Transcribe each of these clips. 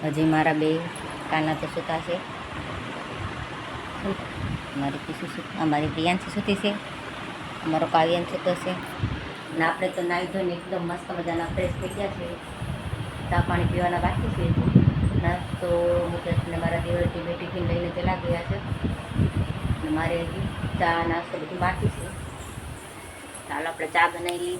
હજી મારા બે કાના તો સૂતા છે. મારી પીસું અમારી પ્રિયાંશી સૂતી છે, અમારો કાવ્યાન સૂતો છે. અને આપણે તો નાહી ધોઈને એકદમ મસ્ત મજાના ફ્રેશ થઈ ગયા છે. ચા પાણી પીવાના બાકી છે. નાસ્તો મુકેશને મારા દેવરથી બે ટિફિન લઈને ચલા ગયા છે. અને મારે હજી ચા નાસ્તો બધું બાકી છે. ચાલો આપણે ચા બનાવી લઈએ.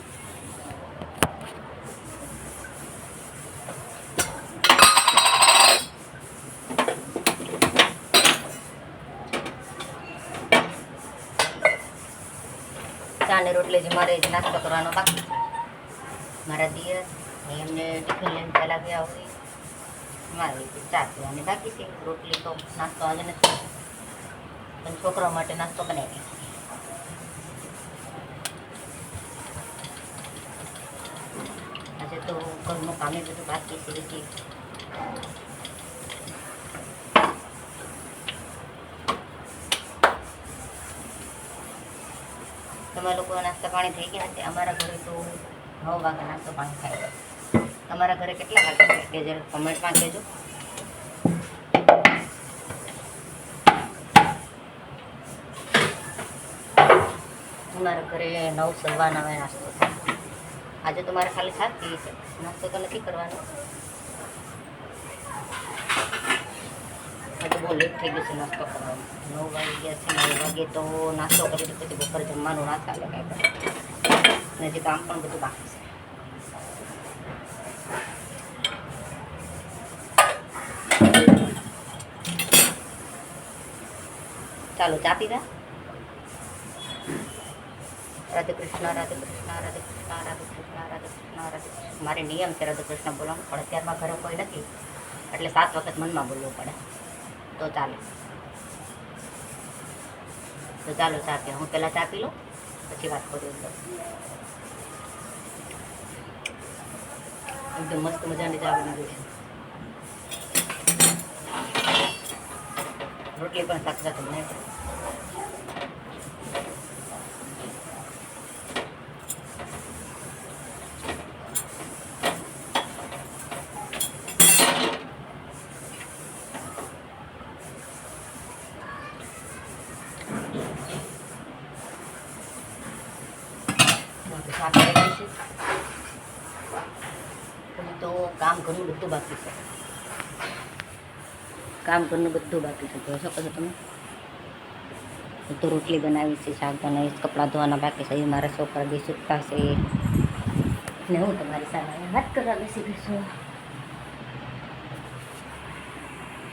ચા ને રોટલી જે મારે નાસ્તો કરવાનો બાકી છે. મારા દિયર એમને ટિફિન લઈને પહેલાં ગયા હોય, મારે ચા પીવાની બાકી છે. રોટલી તો નાસ્તો આજે નથી, પણ છોકરાઓ માટે નાસ્તો બનાવી. આજે તો ઘરનું કામ બધું બાકી છે. તમારા લોકો નાસ્તા પાણી થઈ ગયા છે. અમારા ઘરે તો 9 વાગે નાસ્તો પાણી થાય. તમારા ઘરે કેટલા વાગે થાય તે જરા કમેન્ટમાં કહેજો. અમારા ઘરે 9:15 નાસ્તો થાય. આજે તો મારે ખાલી શાક પીવી છે, નાસ્તો તો નથી કરવાનો. આજે બહુ લેટ થઈ ગયું છે નાસ્તો કરવાનો. 9 વાગી ગયા છે. 9 વાગે તો નાસ્તો કરી પછી બપોર જમવાનું ના ચાલે કાંઈ. અને હજી કામ પણ બધું બાકી છે. ચાલો ચા પીવા. રાધે કૃષ્ણ, રાધે કૃષ્ણ, રાધે કૃષ્ણ, રાધે કૃષ્ણ, રાધે કૃષ્ણ, રાધે કૃષ્ણ. મારે નિયમ છે રાધે કૃષ્ણ બોલવાનું, પણ અત્યારમાં ઘરે કોઈ નથી એટલે 7 વખત મનમાં બોલવું પડે તો ચાલે. તો ચાલો ચા પીવા. હું પહેલાં ચા પી લઉં પછી વાત કરું. એકદમ મસ્ત મજાની ચા બની ગઈ છે. રોટલી પણ સાથે સાથે બનાવી. તો કામ ઘરનું બધું બાકી છે. કામ ઘરનું બધું બાકી છે. જોઈ શકો છો તમે. બધું રોટલી બનાવી છે, શાક બનાવીશ, કપડાં ધોવાના બાકી છે. મારા છોકરા બી સૂકતા છે ને હું તમારી સામે વાત કરવા બેસી ગઈ છું.